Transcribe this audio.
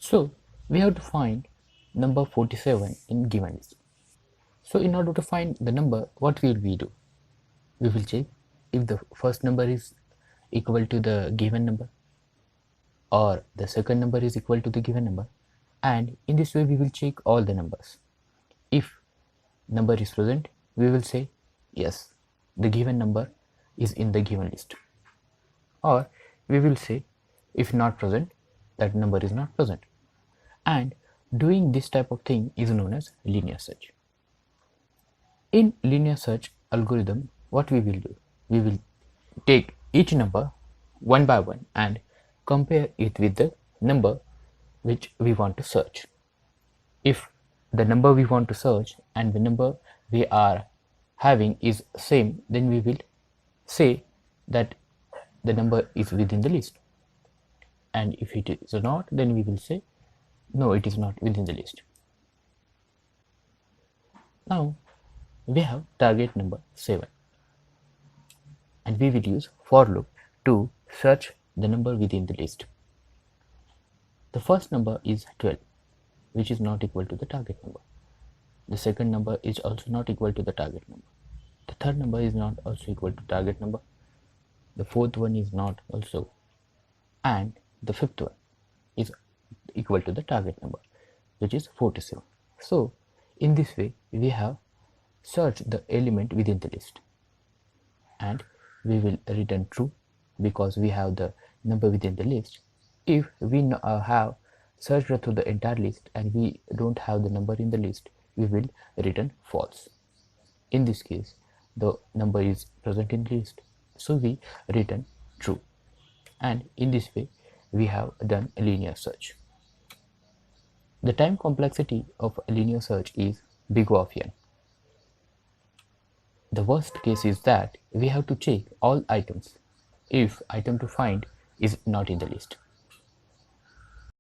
So we have to find number 47 in given list. So in order to find the number, what will we do? We will check if the first number is equal to the given number or the second number is equal to the given number, and in this way we will check all the numbers. If number is present, we will say yes, the given number is in the given list, or we will say if not present, that number is not present. And doing this type of thing is known as linear search. In linear search algorithm, what we will do, we will take each number one by one and compare it with the number which we want to search. If the number we want to search and the number we are having is same, then we will say that the number is within the list, and if it is not, then we will say no, it is not within the list. Now we have target number 7, and we will use for loop to search the number within the list. The first number is 12, which is not equal to the target number. The second number is also not equal to the target number. The third number is not also equal to target number. The fourth one is not also, and the fifth one is equal to the target number, which is 47. So in this way we have searched the element within the list, and we will return true because we have the number within the list. If we have searched through the entire list and we don't have the number in the list, we will return false. In this case, the number is present in the list, so we return true. And in this way we have done a linear search. The time complexity of a linear search is big O of n. The worst case is that we have to check all items if item to find is not in the list.